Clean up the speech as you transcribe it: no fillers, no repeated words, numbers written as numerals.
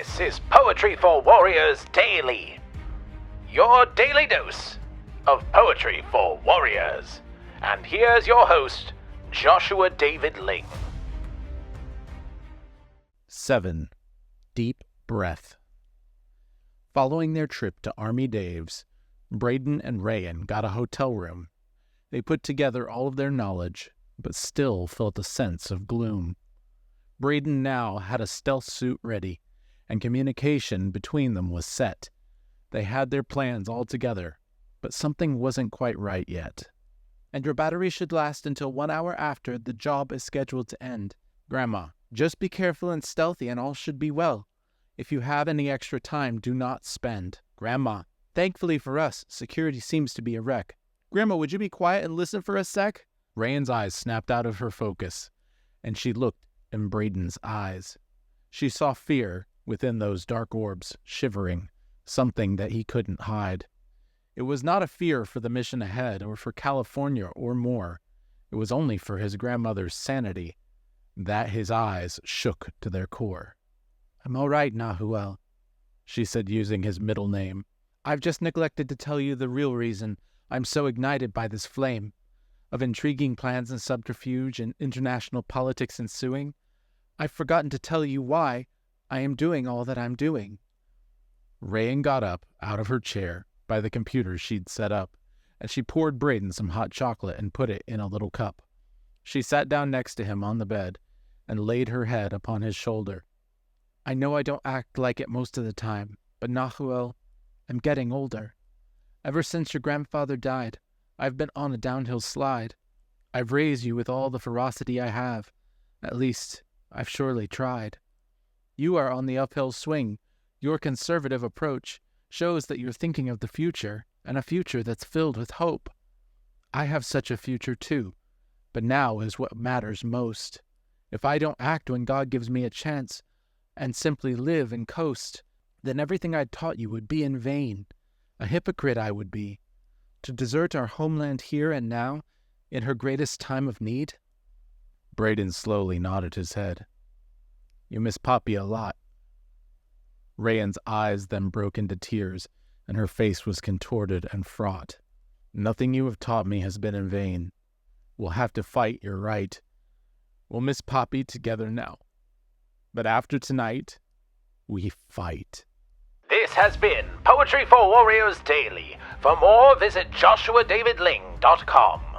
This is Poetry for Warriors Daily, your daily dose of Poetry for Warriors. And here's your host, Joshua David Ling. 7. Deep Breath. Following their trip to Army Dave's, Braden and Rayen got a hotel room. They put together all of their knowledge, but still felt a sense of gloom. Braden now had a stealth suit ready, and communication between them was set. They had their plans all together, but something wasn't quite right yet. And your battery should last until 1 hour after the job is scheduled to end. Grandma, just be careful and stealthy and all should be well. If you have any extra time, do not spend. Grandma, thankfully for us, security seems to be a wreck. Grandma, would you be quiet and listen for a sec? Rayen's eyes snapped out of her focus, and she looked in Braden's eyes. She saw fear within those dark orbs, shivering, something that he couldn't hide. It was not a fear for the mission ahead or for California or more. It was only for his grandmother's sanity that his eyes shook to their core. I'm all right, Nahuel, she said using his middle name. I've just neglected to tell you the real reason I'm so ignited by this flame of intriguing plans and subterfuge and international politics ensuing. I've forgotten to tell you why I am doing all that I'm doing. Rayen got up out of her chair by the computer she'd set up, and she poured Braden some hot chocolate and put it in a little cup. She sat down next to him on the bed and laid her head upon his shoulder. I know I don't act like it most of the time, but Nahuel, I'm getting older. Ever since your grandfather died, I've been on a downhill slide. I've raised you with all the ferocity I have. At least, I've surely tried. You are on the uphill swing. Your conservative approach shows that you're thinking of the future, and a future that's filled with hope. I have such a future too, but now is what matters most. If I don't act when God gives me a chance, and simply live and coast, then everything I taught you would be in vain. A hypocrite I would be. To desert our homeland here and now, in her greatest time of need? Braden slowly nodded his head. You miss Poppy a lot. Rayen's eyes then broke into tears, and her face was contorted and fraught. Nothing you have taught me has been in vain. We'll have to fight, you're right. We'll miss Poppy together now. But after tonight, we fight. This has been Poetry for Warriors Daily. For more, visit joshuadavidling.com.